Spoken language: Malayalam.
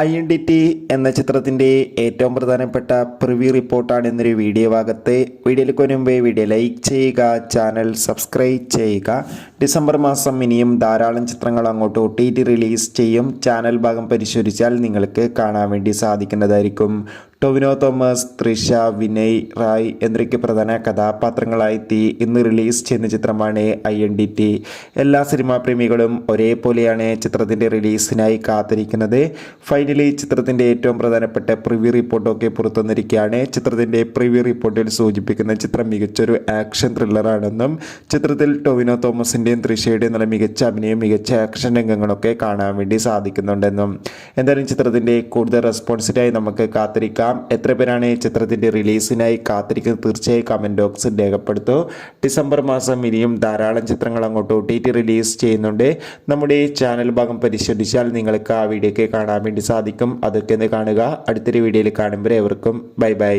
ഐഡന്റിറ്റി എന്ന ചിത്രത്തിൻ്റെ ഏറ്റവും പ്രധാനപ്പെട്ട പ്രിവ്യൂ റിപ്പോർട്ടാണ് ഇന്നൊരു വീഡിയോ ഭാഗത്ത്. വീഡിയോയിലേക്ക് വരുമ്പോൾ വീഡിയോ ലൈക്ക് ചെയ്യുക, ചാനൽ സബ്സ്ക്രൈബ് ചെയ്യുക. ഡിസംബർ മാസം ഇനിയും ധാരാളം ചിത്രങ്ങൾ അങ്ങോട്ട് OTT റിലീസ് ചെയ്യും. ചാനൽ ഭാഗം പരിശോധിച്ചാൽ നിങ്ങൾക്ക് കാണാൻ വേണ്ടി സാധിക്കുന്നതായിരിക്കും. ടൊവിനോ തോമസ്, തൃഷ, വിനയ് റായ് എന്നിവയ്ക്ക് പ്രധാന കഥാപാത്രങ്ങളായി ഇന്ന് റിലീസ് ചെയ്യുന്ന ചിത്രമാണ് ഐഡന്റിറ്റി. എല്ലാ സിനിമാ പ്രേമികളും ഒരേപോലെയാണ് ചിത്രത്തിൻ്റെ റിലീസിനായി കാത്തിരിക്കുന്നത്. ഫൈനലി ചിത്രത്തിൻ്റെ ഏറ്റവും പ്രധാനപ്പെട്ട പ്രിവ്യൂ റിപ്പോർട്ടൊക്കെ പുറത്തുവന്നിരിക്കുകയാണ്. ചിത്രത്തിൻ്റെ പ്രിവ്യൂ റിപ്പോർട്ടിൽ സൂചിപ്പിക്കുന്ന ചിത്രം മികച്ചൊരു ആക്ഷൻ ത്രില്ലറാണെന്നും ചിത്രത്തിൽ ടൊവിനോ തോമസിൻ്റെയും തൃഷയുടെയും നല്ല മികച്ച അഭിനയം, മികച്ച ആക്ഷൻ രംഗങ്ങളൊക്കെ കാണാൻ വേണ്ടി സാധിക്കുന്നുണ്ടെന്നും. എന്തായാലും ചിത്രത്തിൻ്റെ കൂടുതൽ റെസ്പോൺസിനായി നമുക്ക് കാത്തിരിക്കാം. എത്ര പേരാണ് ചിത്രത്തിൻ്റെ റിലീസിനായി കാത്തിരിക്കുന്നത് തീർച്ചയായും കമൻറ്റ് ബോക്സിൽ രേഖപ്പെടുത്തൂ. ഡിസംബർ മാസം ഇനിയും ധാരാളം ചിത്രങ്ങൾ അങ്ങോട്ട് OTT റിലീസ് ചെയ്യുന്നുണ്ട്. നമ്മുടെ ചാനൽ ഭാഗം പരിശോധിച്ചാൽ നിങ്ങൾക്ക് ആ വീഡിയോ ഒക്കെ കാണാൻ വേണ്ടി സാധിക്കും. അതൊക്കെ ഒന്ന് കാണുക. അടുത്തൊരു വീഡിയോയിൽ കാണുമ്പോൾ ഏവർക്കും ബൈ ബൈ.